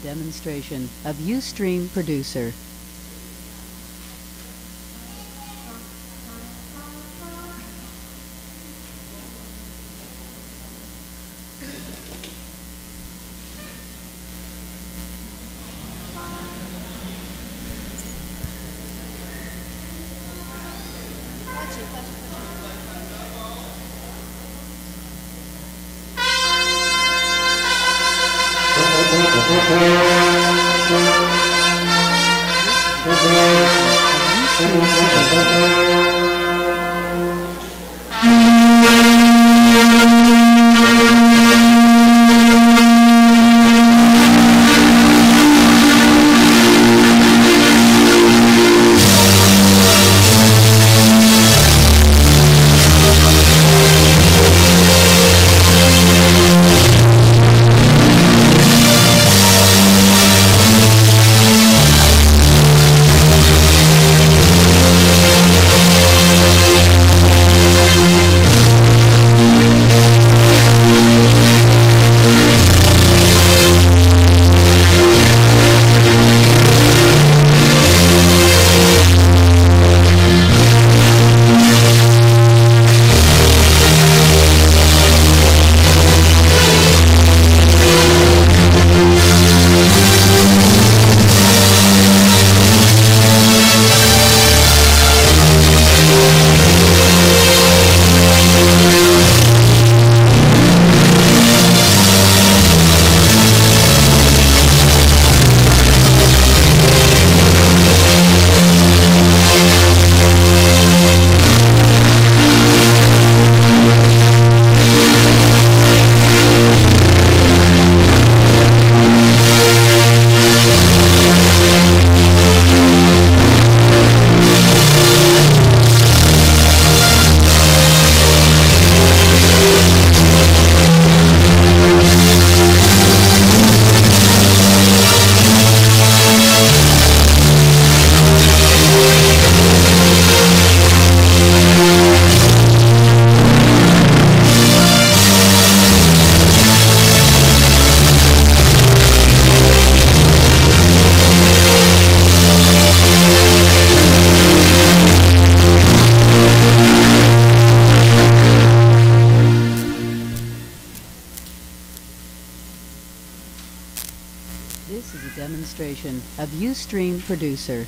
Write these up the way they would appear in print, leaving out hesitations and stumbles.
Demonstration of Ustream Producer. This is a demonstration of Ustream Producer.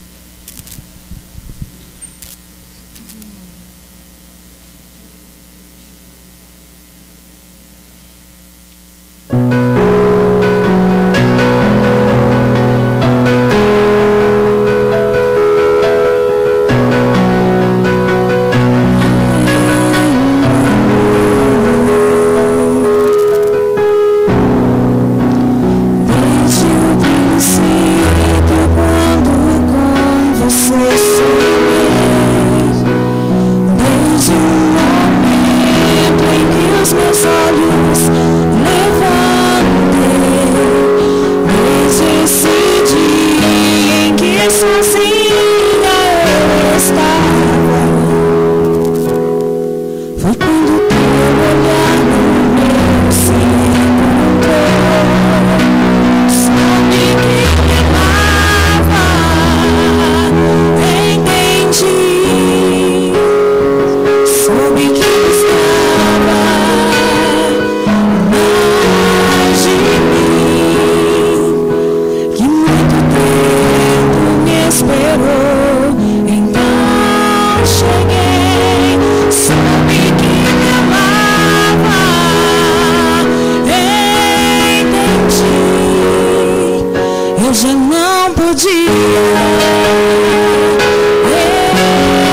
Já não podia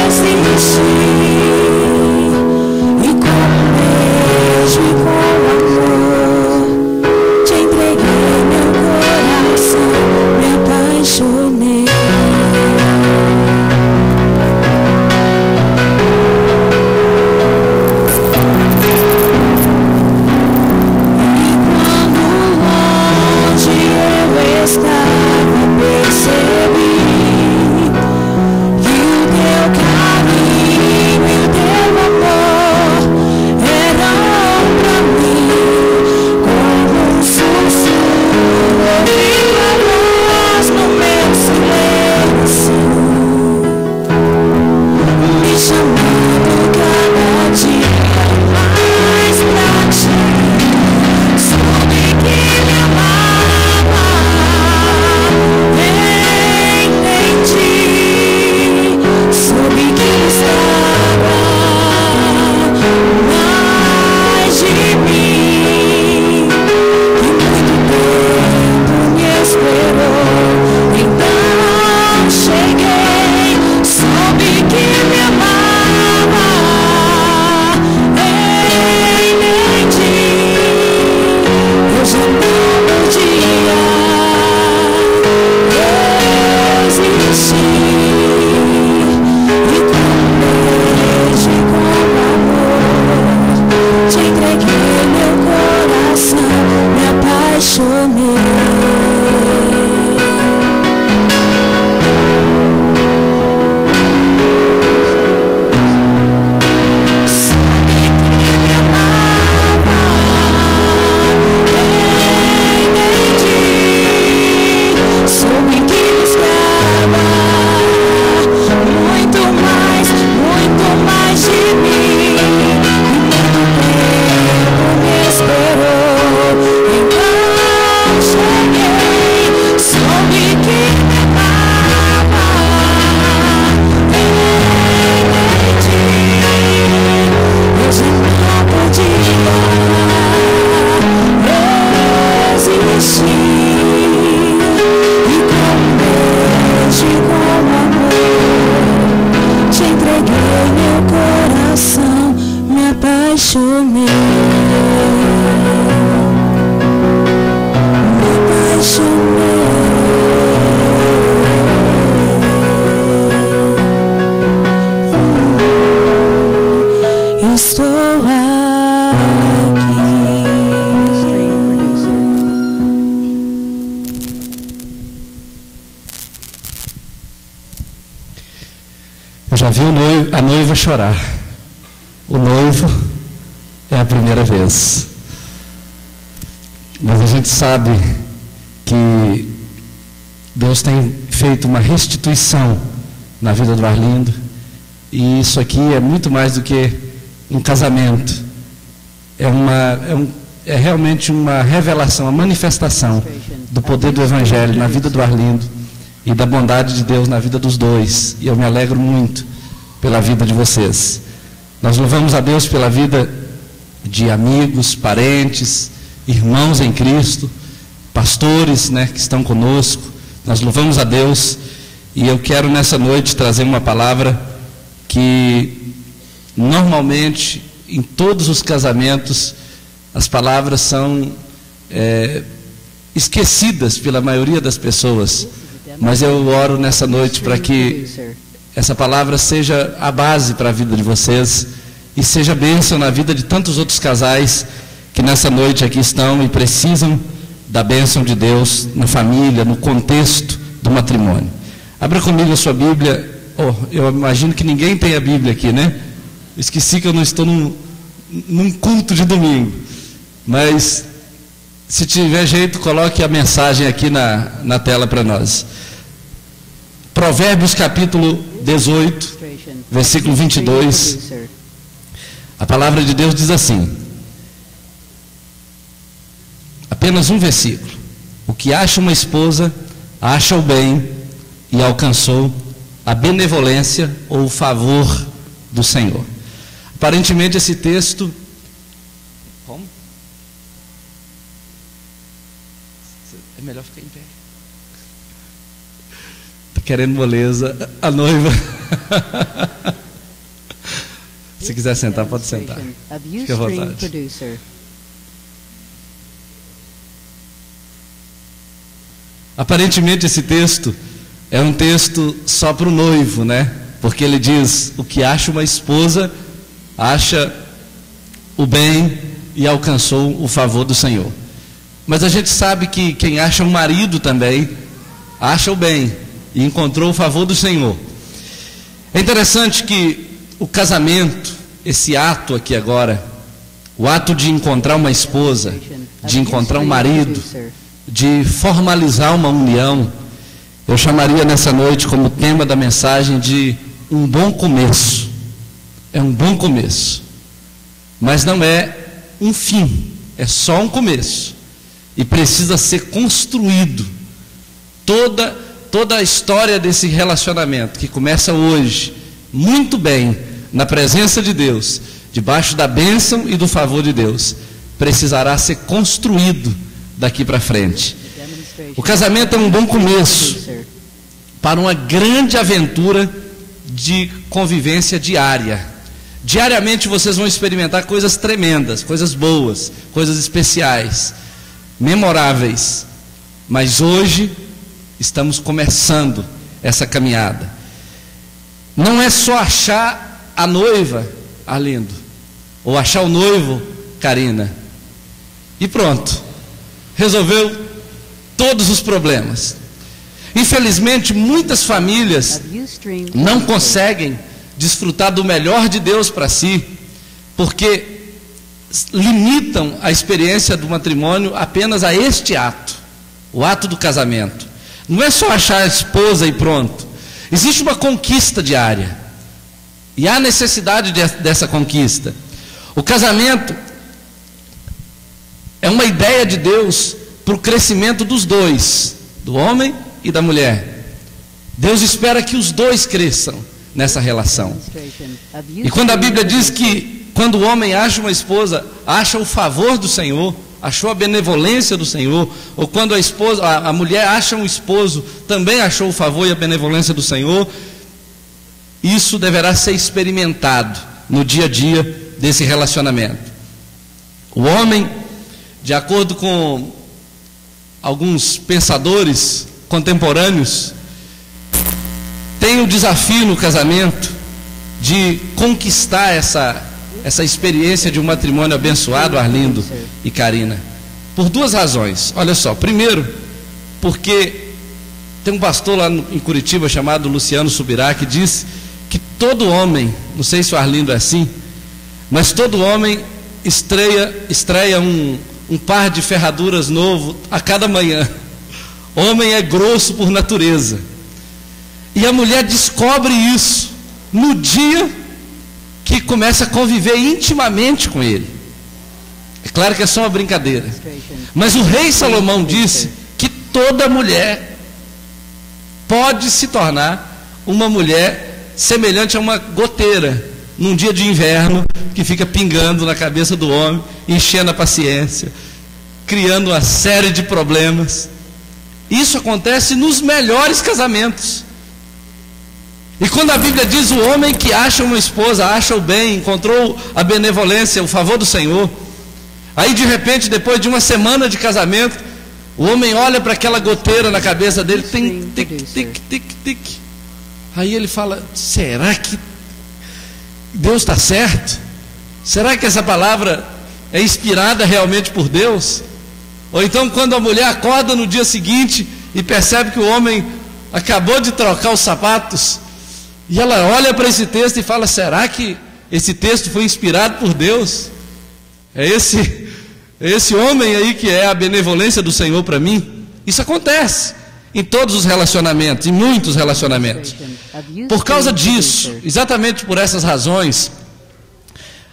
resistir, e com um beijo e com amor te entreguei meu coração, me apaixonei. Percebi que o teu caminho apaixonei. Eu estou aqui. Eu já vi a noiva chorar. O noivo é a primeira vez. Mas a gente sabe que Deus tem feito uma restituição na vida do Arlindo, e isso aqui é muito mais do que um casamento. É realmente uma revelação, uma manifestação do poder do Evangelho na vida do Arlindo e da bondade de Deus na vida dos dois. E eu me alegro muito pela vida de vocês. Nós louvamos a Deus pela vida de amigos, parentes, irmãos em Cristo, pastores, que estão conosco. Nós louvamos a Deus, e eu quero nessa noite trazer uma palavra que normalmente em todos os casamentos as palavras são esquecidas pela maioria das pessoas, mas eu oro nessa noite para que essa palavra seja a base para a vida de vocês e seja bênção na vida de tantos outros casais que nessa noite aqui estão e precisam da bênção de Deus na família, no contexto do matrimônio. Abra comigo a sua Bíblia. Eu imagino que ninguém tem a Bíblia aqui, né? Esqueci que eu não estou num culto de domingo. Mas, se tiver jeito, coloque a mensagem aqui na tela para nós. Provérbios capítulo 18, versículo 22. A palavra de Deus diz assim: apenas um versículo. O que acha uma esposa, acha o bem e alcançou a benevolência ou o favor do Senhor. Aparentemente esse texto... Como? É melhor ficar em pé. Está querendo moleza a noiva. Se quiser sentar, pode sentar. Fique à vontade. Aparentemente esse texto é um texto só para o noivo, Porque ele diz: o que acha uma esposa, acha o bem e alcançou o favor do Senhor. Mas a gente sabe que quem acha um marido também, acha o bem e encontrou o favor do Senhor. É interessante que o casamento, esse ato aqui agora, o ato de encontrar uma esposa, de encontrar um marido, de formalizar uma união, eu chamaria nessa noite como tema da mensagem de um bom começo. É um bom começo, mas não é um fim, é só um começo, e precisa ser construído. Toda a história desse relacionamento, que começa hoje, muito bem, na presença de Deus, debaixo da bênção e do favor de Deus, precisará ser construído daqui para frente. O casamento é um bom começo para uma grande aventura de convivência diária. Diariamente vocês vão experimentar coisas tremendas, coisas boas, coisas especiais, memoráveis. Mas hoje estamos começando essa caminhada. Não é só achar a noiva, Arlindo, ou achar o noivo, Karina, e pronto, resolveu todos os problemas. Infelizmente, muitas famílias não conseguem desfrutar do melhor de Deus para si, porque limitam a experiência do matrimônio apenas a este ato, o ato do casamento. Não é só achar a esposa e pronto. Existe uma conquista diária, e há necessidade dessa conquista. O casamento é uma ideia de Deus para o crescimento dos dois, do homem e da mulher. Deus espera que os dois cresçam nessa relação. E quando a Bíblia diz que quando o homem acha uma esposa, acha o favor do Senhor, achou a benevolência do Senhor, ou quando a mulher acha um esposo, também achou o favor e a benevolência do Senhor, isso deverá ser experimentado no dia a dia desse relacionamento. O homem, de acordo com alguns pensadores contemporâneos, tem o desafio no casamento de conquistar essa experiência de um matrimônio abençoado, Arlindo e Karina, por duas razões. Olha só, primeiro, porque tem um pastor lá em Curitiba chamado Luciano Subirá, que diz que todo homem, não sei se o Arlindo é assim, mas todo homem estreia um par de ferraduras novo a cada manhã. Homem é grosso por natureza, e a mulher descobre isso no dia que começa a conviver intimamente com ele. É claro que é só uma brincadeira, mas o rei Salomão disse que toda mulher pode se tornar uma mulher semelhante a uma goteira num dia de inverno, que fica pingando na cabeça do homem, enchendo a paciência, criando uma série de problemas. Isso acontece nos melhores casamentos. E quando a Bíblia diz o homem que acha uma esposa, acha o bem, encontrou a benevolência, o favor do Senhor, aí de repente, depois de uma semana de casamento, o homem olha para aquela goteira na cabeça dele, tem tic, tic, tic, tic. Aí ele fala: será que Deus está certo? Será que essa palavra é inspirada realmente por Deus? Ou então, quando a mulher acorda no dia seguinte e percebe que o homem acabou de trocar os sapatos, e ela olha para esse texto e fala: será que esse texto foi inspirado por Deus? É esse homem aí que é a benevolência do Senhor para mim? Isso acontece em todos os relacionamentos, em muitos relacionamentos. Por causa disso, exatamente por essas razões,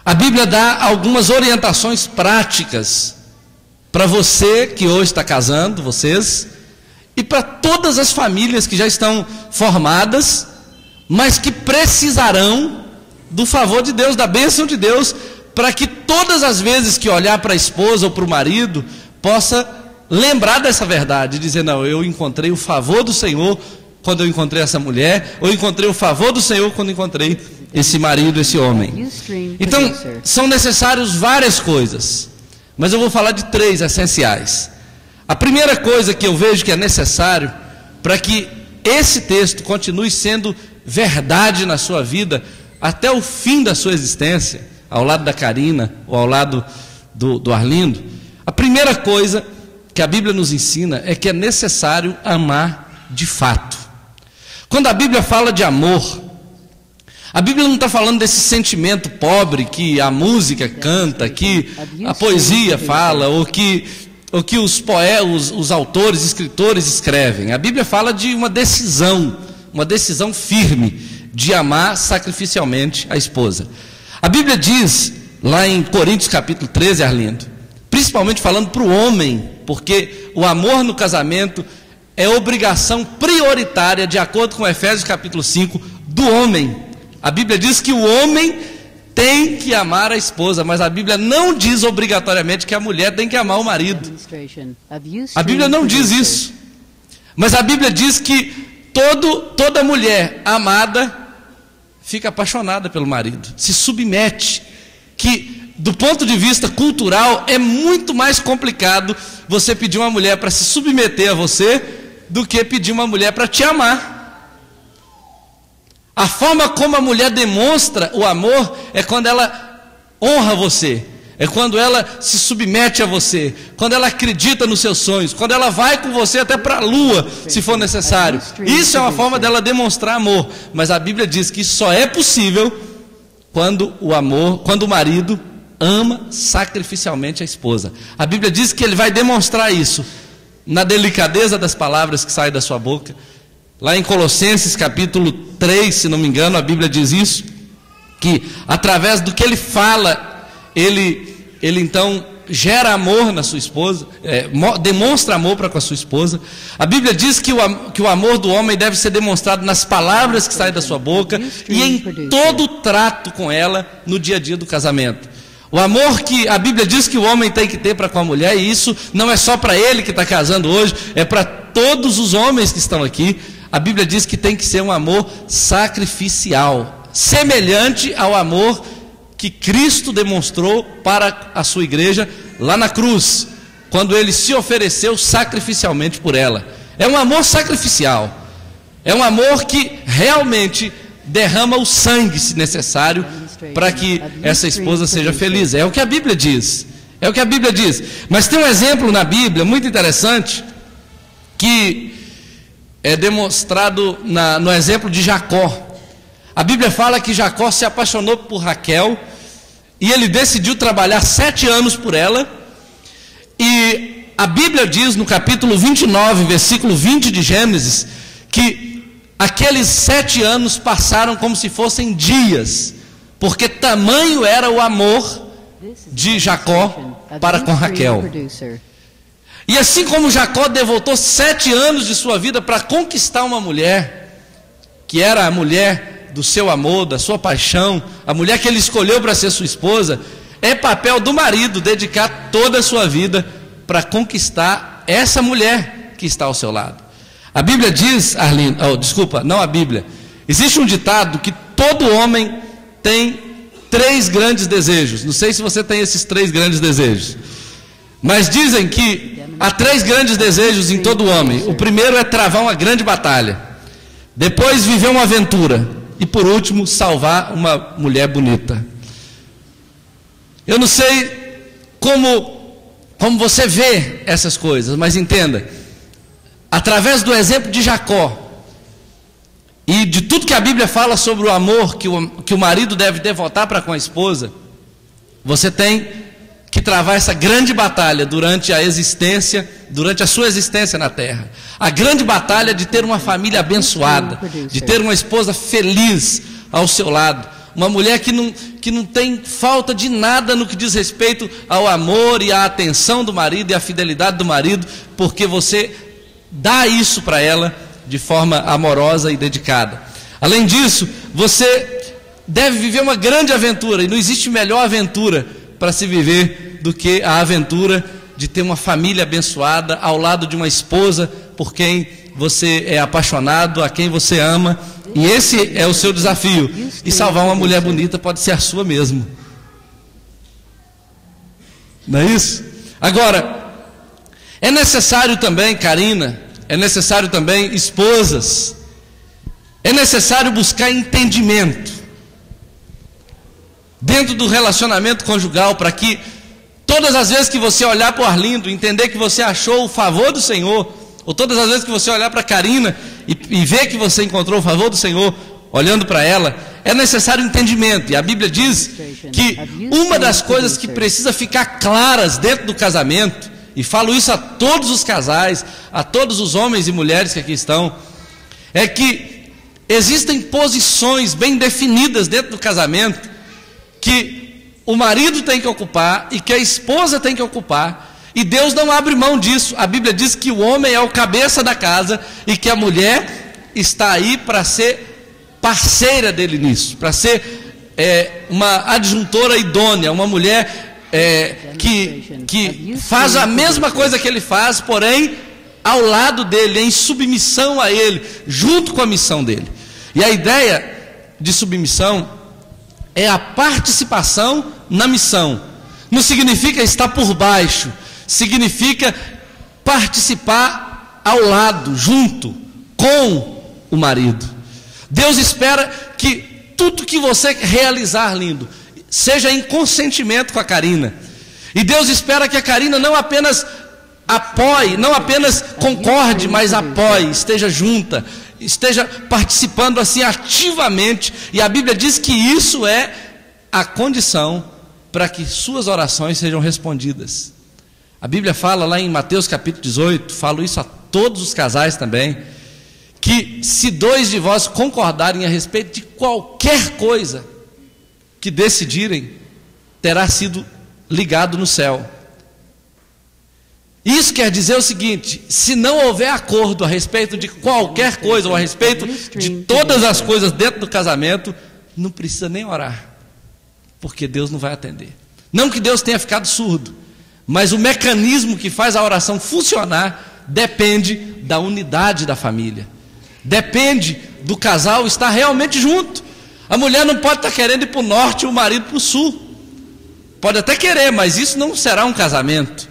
a Bíblia dá algumas orientações práticas para você que hoje está casando, vocês, e para todas as famílias que já estão formadas, mas que precisarão do favor de Deus, da bênção de Deus, para que todas as vezes que olhar para a esposa ou para o marido, possa lembrar dessa verdade e dizer: não, eu encontrei o favor do Senhor quando eu encontrei essa mulher, ou encontrei o favor do Senhor quando encontrei esse marido, esse homem. Então, são necessárias várias coisas, mas eu vou falar de 3 essenciais. A primeira coisa que eu vejo que é necessário para que esse texto continue sendo verdade na sua vida até o fim da sua existência, ao lado da Karina ou ao lado do Arlindo, a primeira coisa que a Bíblia nos ensina é que é necessário amar de fato. Quando a Bíblia fala de amor, a Bíblia não está falando desse sentimento pobre que a música canta, que a poesia fala, ou que os autores, escritores escrevem. A Bíblia fala de uma decisão firme de amar sacrificialmente a esposa. A Bíblia diz, lá em Coríntios capítulo 13, Arlindo, principalmente falando para o homem, porque o amor no casamento é obrigação prioritária, de acordo com Efésios capítulo 5, do homem. A Bíblia diz que o homem tem que amar a esposa, mas a Bíblia não diz obrigatoriamente que a mulher tem que amar o marido. A Bíblia não diz isso. Mas a Bíblia diz que toda mulher amada fica apaixonada pelo marido, se submete, que do ponto de vista cultural é muito mais complicado você pedir uma mulher para se submeter a você do que pedir uma mulher para te amar. A forma como a mulher demonstra o amor é quando ela honra você, é quando ela se submete a você, quando ela acredita nos seus sonhos, quando ela vai com você até para a lua, se for necessário. Isso é uma forma dela demonstrar amor, mas a Bíblia diz que isso só é possível quando o marido ama sacrificialmente a esposa. A Bíblia diz que ele vai demonstrar isso na delicadeza das palavras que saem da sua boca. Lá em Colossenses capítulo 3, se não me engano, a Bíblia diz isso, que através do que ele fala, ele então gera amor na sua esposa, demonstra amor para com a sua esposa. A Bíblia diz que o amor do homem deve ser demonstrado nas palavras que saem da sua boca e em todo o trato com ela no dia a dia do casamento. O amor que a Bíblia diz que o homem tem que ter para com a mulher, e isso não é só para ele que está casando hoje, é para todos os homens que estão aqui. A Bíblia diz que tem que ser um amor sacrificial, semelhante ao amor que Cristo demonstrou para a sua igreja lá na cruz, quando ele se ofereceu sacrificialmente por ela. É um amor sacrificial, é um amor que realmente derrama o sangue, se necessário, para que essa esposa seja feliz. É o que a Bíblia diz, é o que a Bíblia diz. Mas tem um exemplo na Bíblia muito interessante, que é demonstrado no exemplo de Jacó. A Bíblia fala que Jacó se apaixonou por Raquel, e ele decidiu trabalhar 7 anos por ela, e a Bíblia diz no capítulo 29, versículo 20 de Gênesis, que aqueles 7 anos passaram como se fossem dias, porque tamanho era o amor de Jacó para com Raquel. E assim como Jacó devotou 7 anos de sua vida para conquistar uma mulher, que era a mulher do seu amor, da sua paixão, a mulher que ele escolheu para ser sua esposa, é papel do marido dedicar toda a sua vida para conquistar essa mulher que está ao seu lado. A Bíblia diz, Arlindo, não a Bíblia, existe um ditado que todo homem tem 3 grandes desejos. Não sei se você tem esses 3 grandes desejos, mas dizem que há 3 grandes desejos em todo homem. O primeiro é travar uma grande batalha, depois viver uma aventura, e por último salvar uma mulher bonita. Eu não sei como você vê essas coisas, mas entenda, através do exemplo de Jacó e de tudo que a Bíblia fala sobre o amor que o marido deve devotar para com a esposa, você tem que travar essa grande batalha durante a sua existência na terra. A grande batalha de ter uma família abençoada, de ter uma esposa feliz ao seu lado, uma mulher que não tem falta de nada no que diz respeito ao amor e à atenção do marido e à fidelidade do marido, porque você dá isso para ela de forma amorosa e dedicada. Além disso, você deve viver uma grande aventura, e não existe melhor aventura para se viver do que a aventura de ter uma família abençoada ao lado de uma esposa por quem você é apaixonado, a quem você ama, e esse é o seu desafio. E salvar uma mulher bonita pode ser a sua mesmo, não é isso? Agora, é necessário também, Karina, é necessário também, esposas, é necessário buscar entendimento dentro do relacionamento conjugal, para que todas as vezes que você olhar para o Arlindo, entender que você achou o favor do Senhor, ou todas as vezes que você olhar para a Karina e ver que você encontrou o favor do Senhor olhando para ela, é necessário entendimento. E a Bíblia diz que uma das coisas que precisa ficar claras dentro do casamento, e falo isso a todos os casais, a todos os homens e mulheres que aqui estão, é que existem posições bem definidas dentro do casamento que o marido tem que ocupar e que a esposa tem que ocupar, e Deus não abre mão disso. A Bíblia diz que o homem é o cabeça da casa e que a mulher está aí para ser parceira dele nisso, para ser uma adjuntora idônea, uma mulher que faz a mesma coisa que ele faz, porém ao lado dele, em submissão a ele, junto com a missão dele. E a ideia de submissão é a participação na missão. Não significa estar por baixo, significa participar ao lado, junto com o marido. Deus espera que tudo que você realizar, lindo, seja em consentimento com a Karina. E Deus espera que a Karina não apenas apoie, não apenas concorde, mas apoie, esteja junta, esteja participando assim ativamente. E a Bíblia diz que isso é a condição para que suas orações sejam respondidas. A Bíblia fala lá em Mateus capítulo 18, falo isso a todos os casais também, que se 2 de vós concordarem a respeito de qualquer coisa que decidirem, terá sido ligado no céu. Isso quer dizer o seguinte: se não houver acordo a respeito de qualquer coisa, ou a respeito de todas as coisas dentro do casamento, não precisa nem orar, porque Deus não vai atender. Não que Deus tenha ficado surdo, mas o mecanismo que faz a oração funcionar depende da unidade da família, depende do casal estar realmente junto. A mulher não pode estar querendo ir para o norte e o marido para o sul. Pode até querer, mas isso não será um casamento.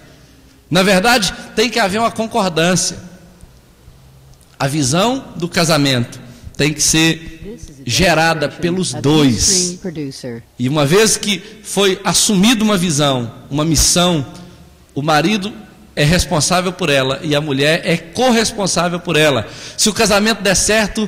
Na verdade, tem que haver uma concordância. A visão do casamento tem que ser gerada pelos dois. E uma vez que foi assumida uma visão, uma missão, o marido é responsável por ela e a mulher é corresponsável por ela. Se o casamento der certo,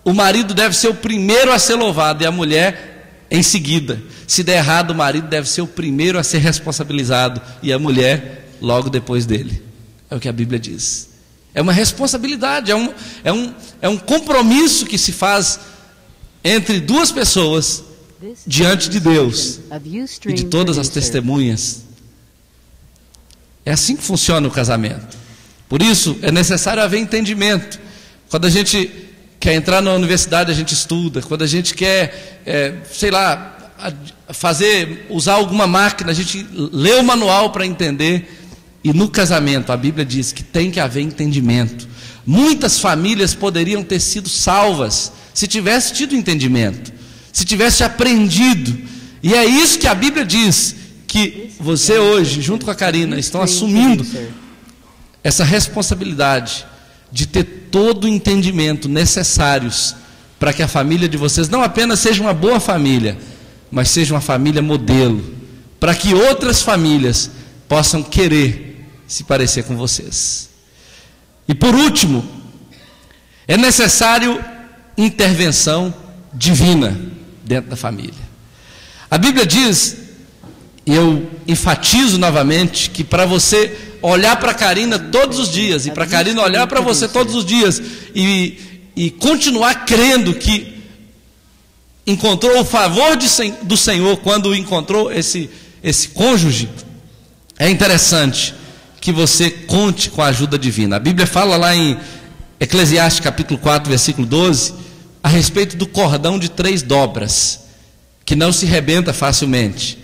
o marido deve ser o primeiro a ser louvado e a mulher em seguida. Se der errado, o marido deve ser o primeiro a ser responsabilizado e a mulher logo depois dele. É o que a Bíblia diz. É uma responsabilidade, é um compromisso que se faz entre duas pessoas diante de Deus e de todas as testemunhas. É assim que funciona o casamento. Por isso é necessário haver entendimento. Quando a gente quer entrar na universidade, a gente estuda. Quando a gente quer, usar alguma máquina, a gente lê o manual para entender. E no casamento, a Bíblia diz que tem que haver entendimento. Muitas famílias poderiam ter sido salvas se tivesse tido entendimento, se tivesse aprendido. E é isso que a Bíblia diz, que você hoje, junto com a Karina, estão assumindo essa responsabilidade de ter todo o entendimento necessários para que a família de vocês não apenas seja uma boa família, mas seja uma família modelo, para que outras famílias possam querer se parecer com vocês. E por último, é necessário intervenção divina dentro da família. A Bíblia diz, e eu enfatizo novamente, que para você olhar para a Karina todos os dias, e para a Karina olhar para você todos os dias, e continuar crendo que encontrou o favor do Senhor quando encontrou esse cônjuge, é interessante que você conte com a ajuda divina. A Bíblia fala lá em Eclesiastes capítulo 4, versículo 12, a respeito do cordão de 3 dobras, que não se rebenta facilmente.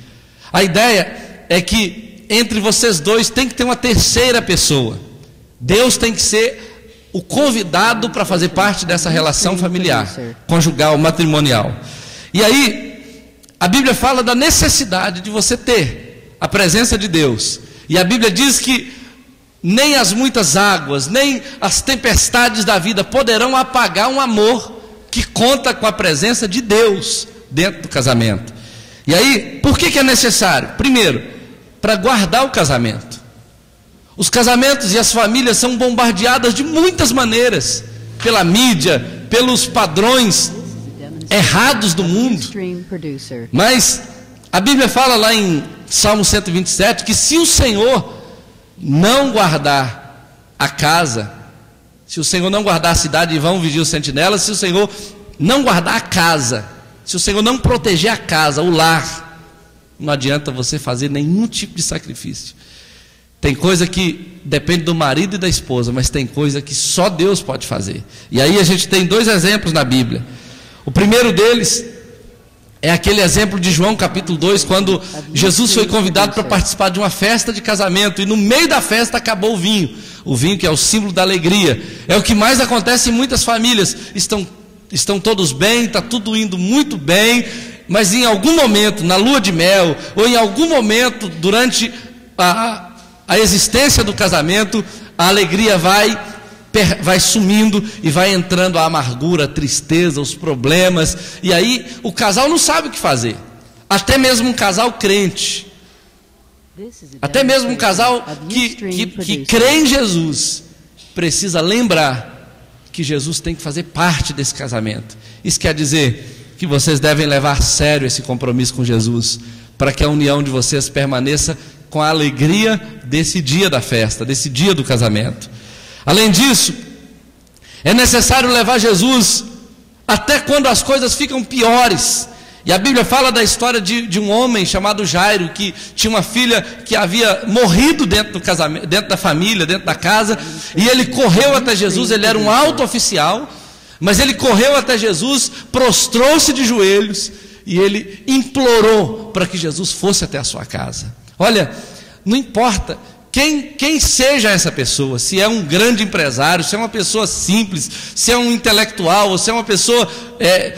A ideia é que entre vocês dois tem que ter uma terceira pessoa. Deus tem que ser o convidado para fazer parte dessa relação familiar, conjugal, matrimonial. E aí, a Bíblia fala da necessidade de você ter a presença de Deus. E a Bíblia diz que nem as muitas águas, nem as tempestades da vida poderão apagar um amor que conta com a presença de Deus dentro do casamento. E aí, por que é necessário? Primeiro, para guardar o casamento. Os casamentos e as famílias são bombardeadas de muitas maneiras, pela mídia, pelos padrões errados do mundo. Mas a Bíblia fala lá em Salmo 127, que se o Senhor não guardar a casa, se o Senhor não guardar a cidade, e vão vigiar os sentinelas, se o Senhor não guardar a casa, se o Senhor não proteger a casa, o lar, não adianta você fazer nenhum tipo de sacrifício. Tem coisa que depende do marido e da esposa, mas tem coisa que só Deus pode fazer. E aí a gente tem 2 exemplos na Bíblia. O primeiro deles é aquele exemplo de João capítulo 2, quando Jesus foi convidado para participar de uma festa de casamento, e no meio da festa acabou o vinho que é o símbolo da alegria. É o que mais acontece em muitas famílias. Estão todos bem, está tudo indo muito bem, mas em algum momento, na lua de mel, ou em algum momento durante a existência do casamento, a alegria vai sumindo e vai entrando a amargura, a tristeza, os problemas, e aí o casal não sabe o que fazer. Até mesmo um casal crente, até mesmo um casal que crê em Jesus, precisa lembrar que Jesus tem que fazer parte desse casamento. Isso quer dizer que vocês devem levar a sério esse compromisso com Jesus, para que a união de vocês permaneça com a alegria desse dia da festa, desse dia do casamento. Além disso, é necessário levar Jesus até quando as coisas ficam piores. E a Bíblia fala da história de um homem chamado Jairo, que tinha uma filha que havia morrido dentro do casamento, dentro da família, dentro da casa, e ele correu até Jesus. Ele era um alto oficial, mas ele correu até Jesus, prostrou-se de joelhos e ele implorou para que Jesus fosse até a sua casa. Olha, não importa quem seja essa pessoa, se é um grande empresário, se é uma pessoa simples, se é um intelectual, ou se é uma pessoa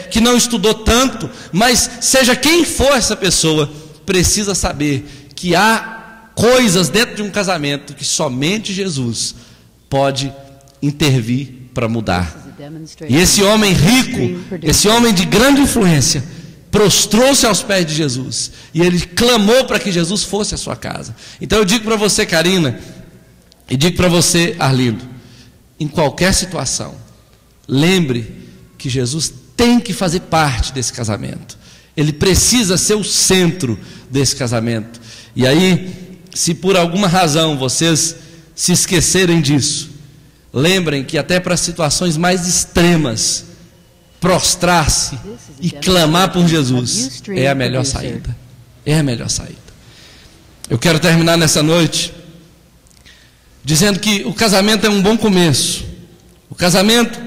que não estudou tanto, mas seja quem for essa pessoa, precisa saber que há coisas dentro de um casamento que somente Jesus pode intervir para mudar. E esse homem rico, esse homem de grande influência, prostrou-se aos pés de Jesus e ele clamou para que Jesus fosse à sua casa. Então eu digo para você, Karina, e digo para você, Arlindo, em qualquer situação, lembre que Jesus tem que fazer parte desse casamento. Ele precisa ser o centro desse casamento. E aí, se por alguma razão vocês se esquecerem disso, lembrem que até para situações mais extremas, prostrar-se e clamar por Jesus é a melhor saída. É a melhor saída. Eu quero terminar nessa noite dizendo que o casamento é um bom começo. O casamento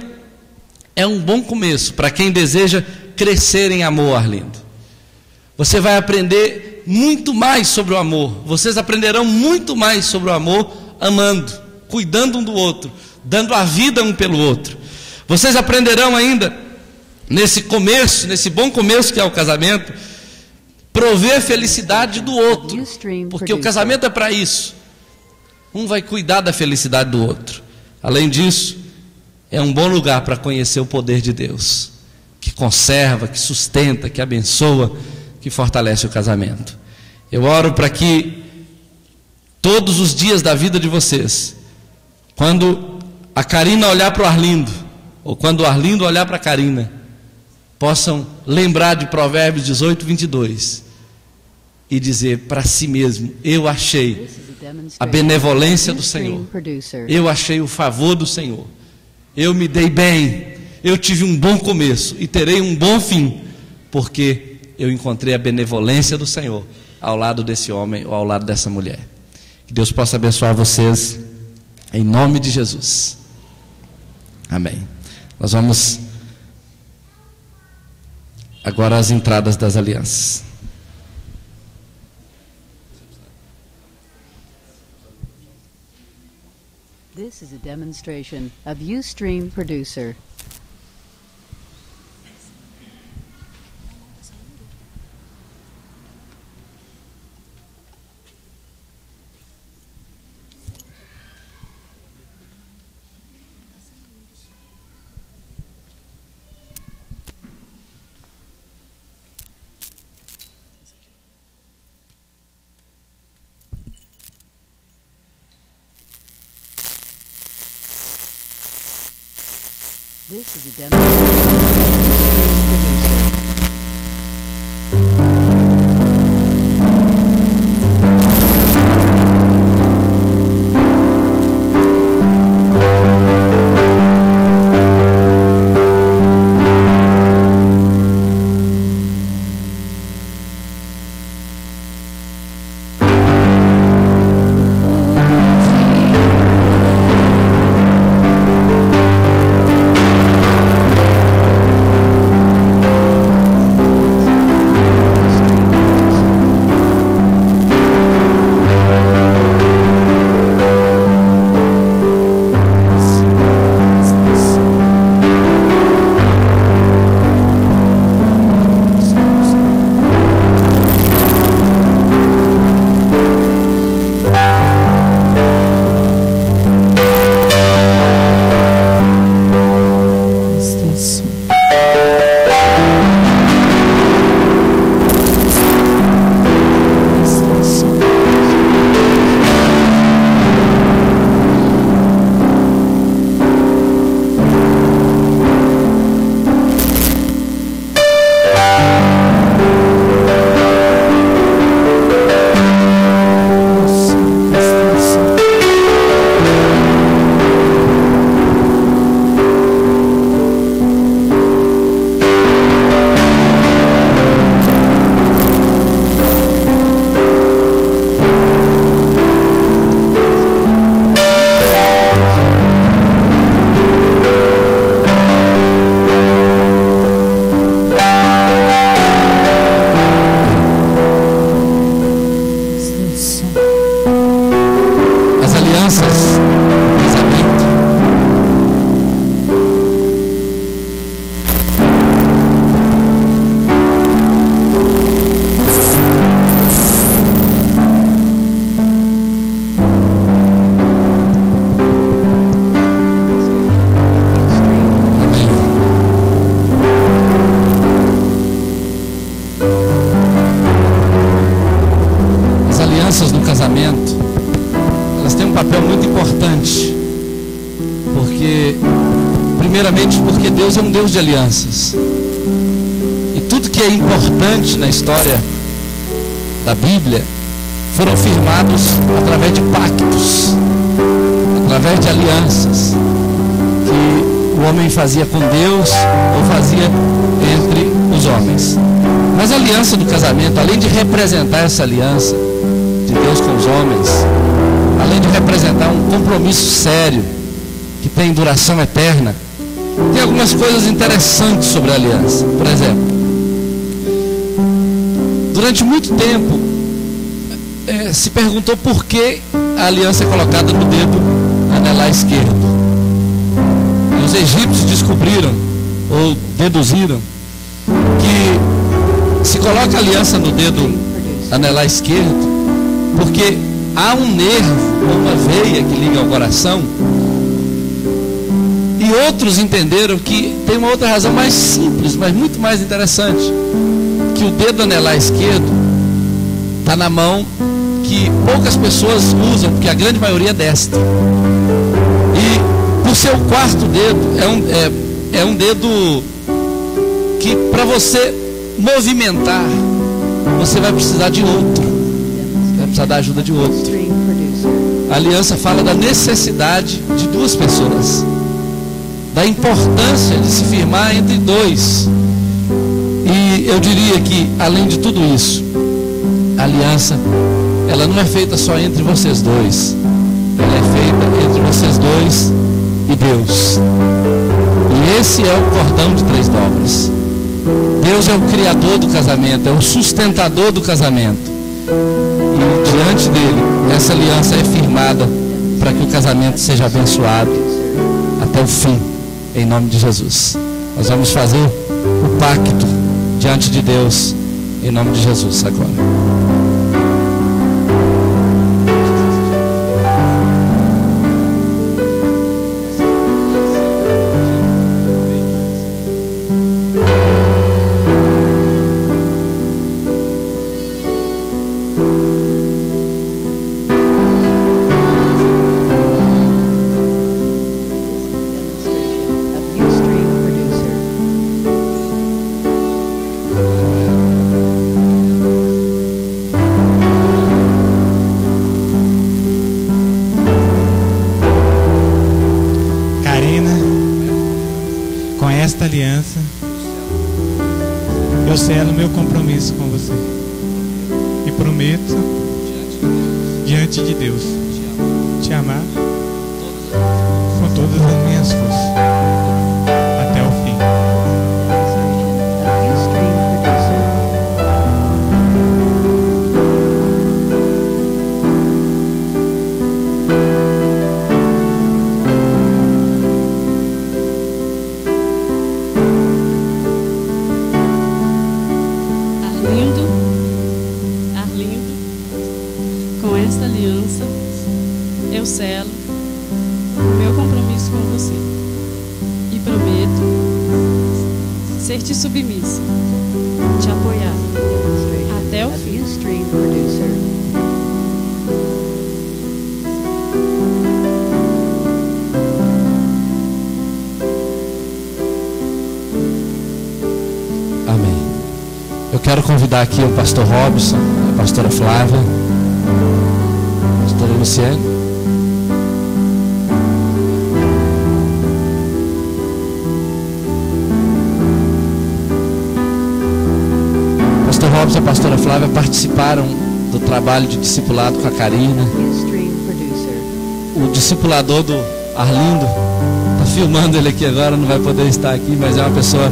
é um bom começo para quem deseja crescer em amor, Arlindo. Você vai aprender muito mais sobre o amor. Vocês aprenderão muito mais sobre o amor amando, cuidando um do outro, dando a vida um pelo outro. Vocês aprenderão ainda, nesse começo, nesse bom começo que é o casamento, prover a felicidade do outro, porque o casamento é para isso. Um vai cuidar da felicidade do outro. Além disso, é um bom lugar para conhecer o poder de Deus, que conserva, que sustenta, que abençoa, que fortalece o casamento. Eu oro para que todos os dias da vida de vocês, quando a Karina olhar para o Arlindo, ou quando o Arlindo olhar para a Karina, possam lembrar de Provérbios 18, 22 e dizer para si mesmo: eu achei a benevolência do Senhor, eu achei o favor do Senhor, eu me dei bem, eu tive um bom começo e terei um bom fim, porque eu encontrei a benevolência do Senhor ao lado desse homem ou ao lado dessa mulher. Que Deus possa abençoar vocês em nome de Jesus. Amém. Nós vamos agora às entradas das alianças. This is a demonstration of Ustream Producer. This is a demonstration of Ustream Producer. alianças no casamento, elas têm um papel muito importante. Primeiramente porque Deus é um Deus de alianças. E tudo que é importante na história da Bíblia foram firmados através de pactos, através de alianças que o homem fazia com Deus ou fazia entre os homens. Mas a aliança do casamento, além de representar essa aliança de Deus com os homens, além de representar um compromisso sério que tem duração eterna, tem algumas coisas interessantes sobre a aliança. Por exemplo, durante muito tempo se perguntou por que a aliança é colocada no dedo anelar esquerdo. E os egípcios descobriram, ou deduziram, que se coloca a aliança no dedo anelar esquerdo porque há um nervo, uma veia que liga ao coração. E outros entenderam que tem uma outra razão mais simples, mas muito mais interessante, que o dedo anelar esquerdo está na mão que poucas pessoas usam, porque a grande maioria é destra. E por ser o quarto dedo, é um dedo que para você movimentar, você vai precisar de outro, vai precisar da ajuda de outro. A aliança fala da necessidade de duas pessoas, da importância de se firmar entre dois. E eu diria que, além de tudo isso, a aliança, ela não é feita só entre vocês dois, ela é feita entre vocês dois e Deus. E esse é o cordão de 3 dobras. Deus é o criador do casamento, é o sustentador do casamento. E diante dele, essa aliança é firmada para que o casamento seja abençoado até o fim, em nome de Jesus. Nós vamos fazer o pacto diante de Deus, em nome de Jesus agora. Aliança, eu selo meu compromisso com você e prometo diante de Deus te amar com todas as minhas forças até o fim. Eu selo o meu compromisso com você e prometo ser-te submissa, te apoiar até o fim. Amém. Eu quero convidar aqui o pastor Robson, a pastora Flávia, a pastora Luciane. Robson e a pastora Flávia participaram do trabalho de discipulado com a Karina. O discipulador do Arlindo está filmando ele aqui agora, não vai poder estar aqui, mas é uma pessoa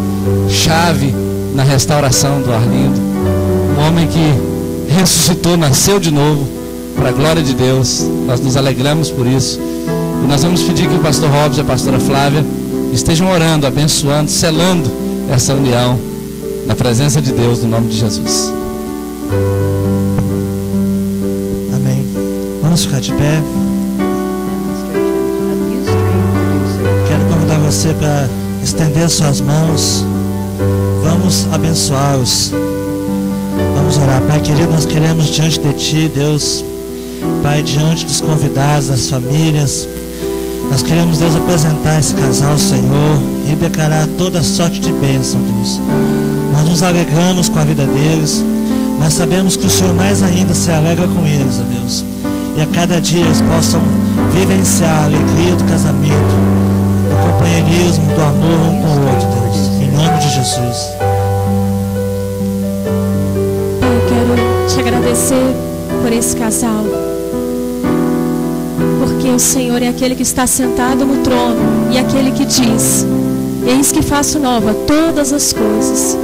chave na restauração do Arlindo, um homem que ressuscitou, nasceu de novo para a glória de Deus. Nós nos alegramos por isso e nós vamos pedir que o pastor Robson e a pastora Flávia estejam orando, abençoando, selando essa união na presença de Deus, no nome de Jesus. Amém. Vamos ficar de pé. Quero convidar você para estender suas mãos. Vamos abençoá-los. Vamos orar. Pai querido, nós queremos diante de Ti, Deus, Pai, diante dos convidados, das famílias, nós queremos, Deus, apresentar esse casal ao Senhor e declarar toda sorte de bênção, Deus. Nós nos alegramos com a vida deles, mas sabemos que o Senhor mais ainda se alegra com eles, ó Deus. E a cada dia eles possam vivenciar a alegria do casamento, do companheirismo, do amor um com o outro, Deus. Em nome de Jesus. Eu quero te agradecer por esse casal, porque o Senhor é aquele que está sentado no trono e aquele que diz: eis que faço nova todas as coisas.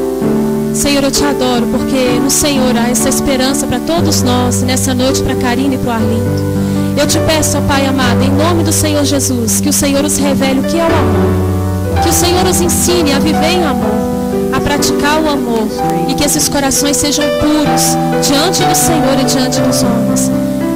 Senhor, eu te adoro, porque no Senhor há essa esperança para todos nós, e nessa noite para Karine e para o Arlindo. Eu te peço, ó Pai amado, em nome do Senhor Jesus, que o Senhor os revele o que é o amor, que o Senhor os ensine a viver em amor, a praticar o amor, e que esses corações sejam puros diante do Senhor e diante dos homens.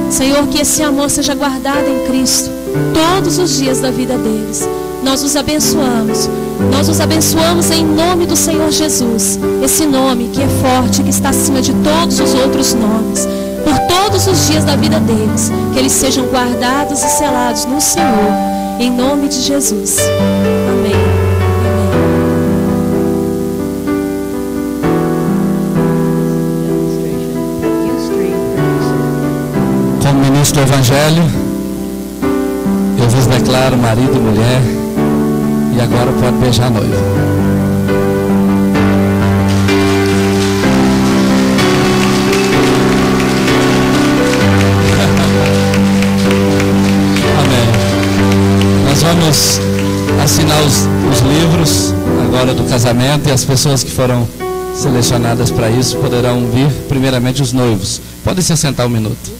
Senhor, que esse amor seja guardado em Cristo todos os dias da vida deles. Nós os abençoamos. Nós os abençoamos em nome do Senhor Jesus. Esse nome que é forte, que está acima de todos os outros nomes. Por todos os dias da vida deles. Que eles sejam guardados e selados no Senhor. Em nome de Jesus. Amém. Como ministro do Evangelho, eu vos declaro marido e mulher. E agora pode beijar a noiva. Amém. Nós vamos assinar os livros agora do casamento, e as pessoas que foram selecionadas para isso poderão vir, primeiramente os noivos. Podem se assentar um minuto.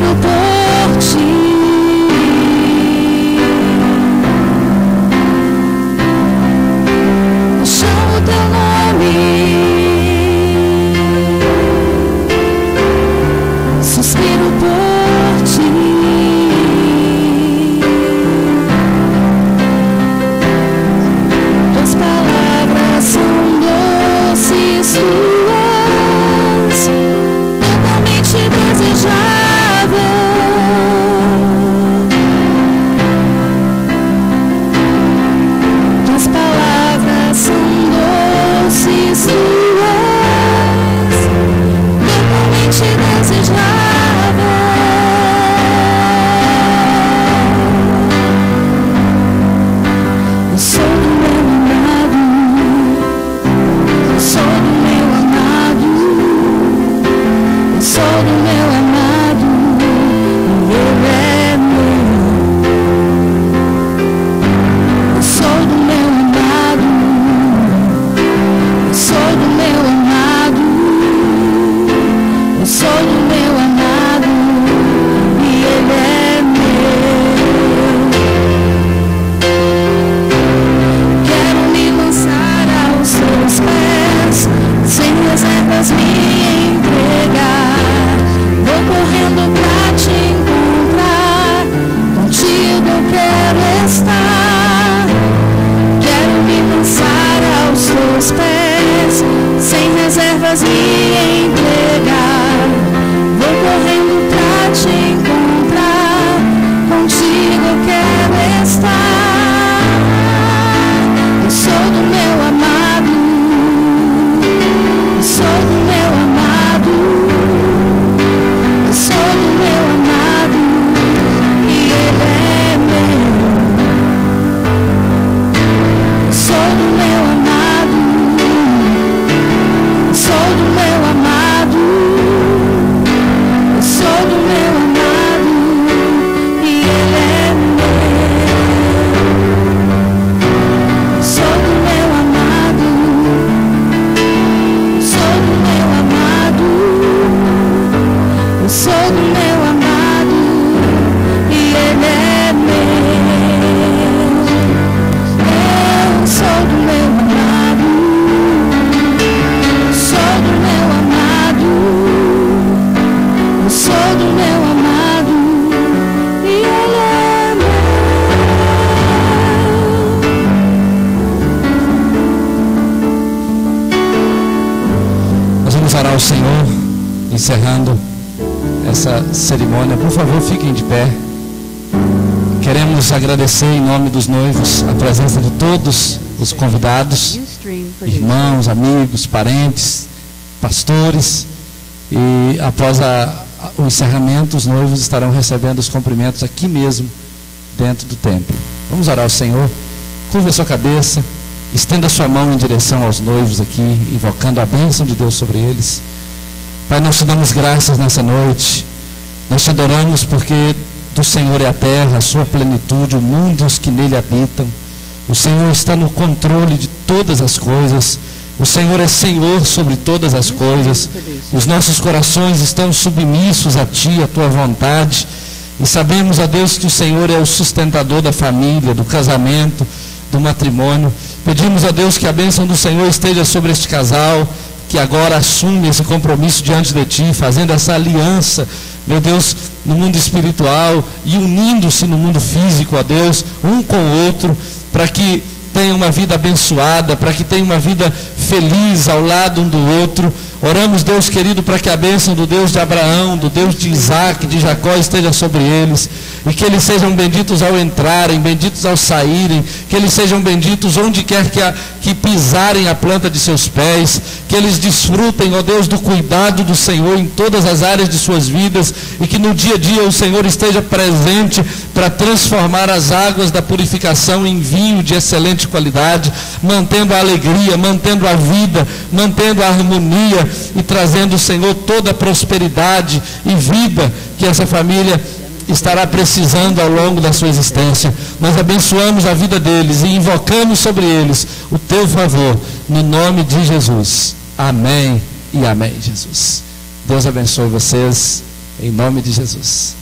suspiro por ti. Eu chamo teu nome. Suspiro por ti. Tuas palavras são doces, tuas, totalmente desejável. Tuas palavras são doces, tuas, totalmente desejável. Eu sou do meu amado, eu sou do meu amado, eu sou do meu amado, e ele é meu. Eu sou do meu amado, eu sou do meu amado, eu sou do meu amado, e ele é meu. Quero me lançar aos seus pés, sem reservas me entregar. Vou correndo pra te encontrar, contigo eu quero estar. Quero me lançar aos seus pés, sem reservas me entregar. Vou correndo pra te encontrar, contigo eu quero estar. Eu sou do meu amado, eu sou do meu amado, eu sou do meu amado, e ele é meu. Eu sou do meu amado, eu sou do meu amado, eu sou do meu amado, e ele é meu. Eu sou do meu amado, eu sou do meu amado, eu sou do meu amado, e ele é meu. Eu sou do meu amado, eu sou do meu amado, eu sou do meu amado, e ele é meu. Nós vamos orar ao Senhor, encerrando essa cerimônia. Por favor, fiquem de pé. Queremos agradecer em nome dos noivos a presença de todos os convidados, irmãos, amigos, parentes, pastores. E após o encerramento, os noivos estarão recebendo os cumprimentos aqui mesmo, dentro do templo. Vamos orar ao Senhor. Curva a sua cabeça, estenda a sua mão em direção aos noivos aqui, invocando a bênção de Deus sobre eles. Pai, nós te damos graças nessa noite. Nós te adoramos porque do Senhor é a terra, a sua plenitude, o mundo e os que nele habitam. O Senhor está no controle de todas as coisas. O Senhor é Senhor sobre todas as coisas. Os nossos corações estão submissos a Ti, a Tua vontade. E sabemos, a Deus, que o Senhor é o sustentador da família, do casamento, do matrimônio. Pedimos a Deus que a bênção do Senhor esteja sobre este casal, que agora assume esse compromisso diante de Ti, fazendo essa aliança, meu Deus, no mundo espiritual e unindo-se no mundo físico, ó Deus, um com o outro, para que tenha uma vida abençoada, para que tenha uma vida feliz ao lado um do outro. Oramos, Deus querido, para que a bênção do Deus de Abraão, do Deus de Isaac, de Jacó esteja sobre eles, e que eles sejam benditos ao entrarem, benditos ao saírem, que eles sejam benditos onde quer que pisarem a planta de seus pés, que eles desfrutem, ó Deus, do cuidado do Senhor em todas as áreas de suas vidas, e que no dia a dia o Senhor esteja presente para transformar as águas da purificação em vinho de excelente qualidade, mantendo a alegria, mantendo a vida, mantendo a harmonia e trazendo, Senhor, toda a prosperidade e vida que essa família estará precisando ao longo da sua existência. Nós abençoamos a vida deles e invocamos sobre eles o Teu favor, no nome de Jesus. Amém e amém, Jesus. Deus abençoe vocês. Em nome de Jesus.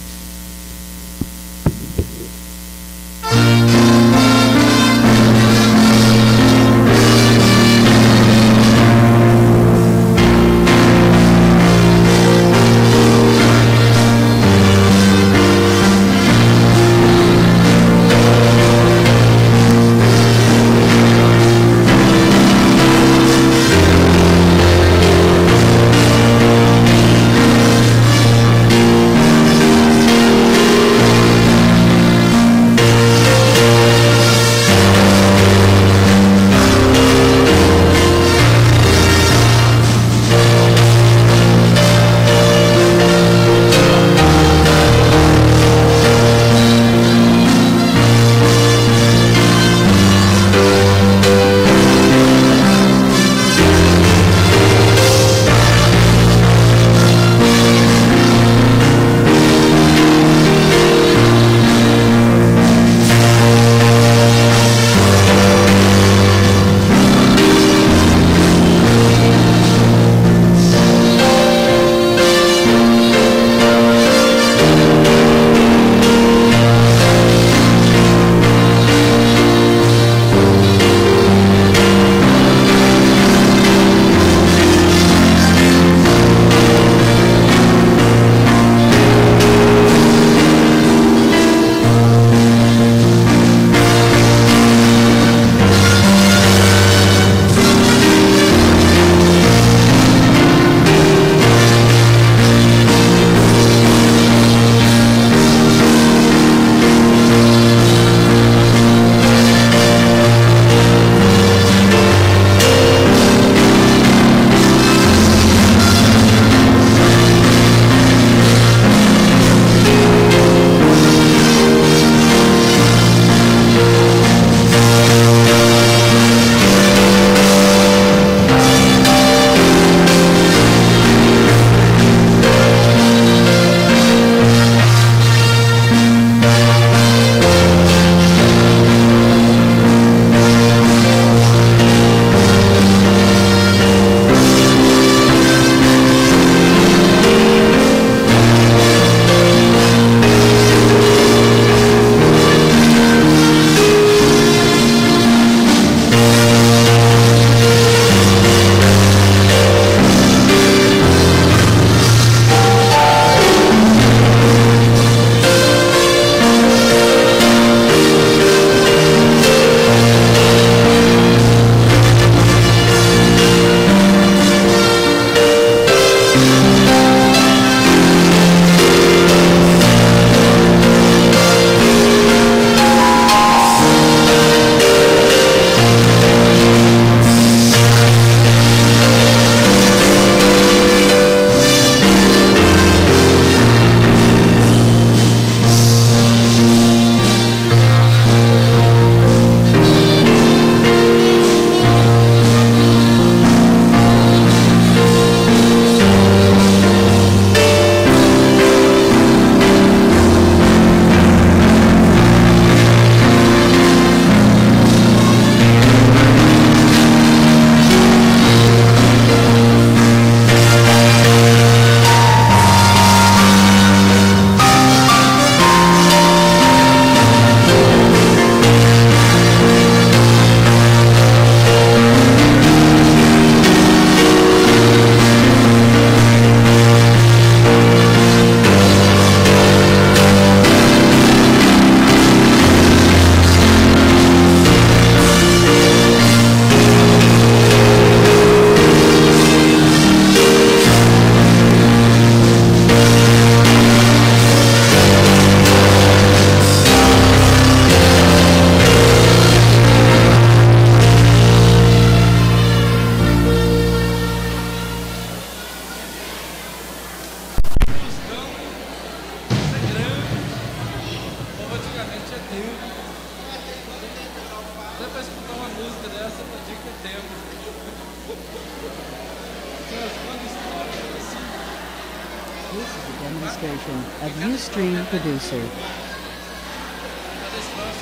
This is a demonstration of Ustream Producer.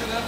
Ela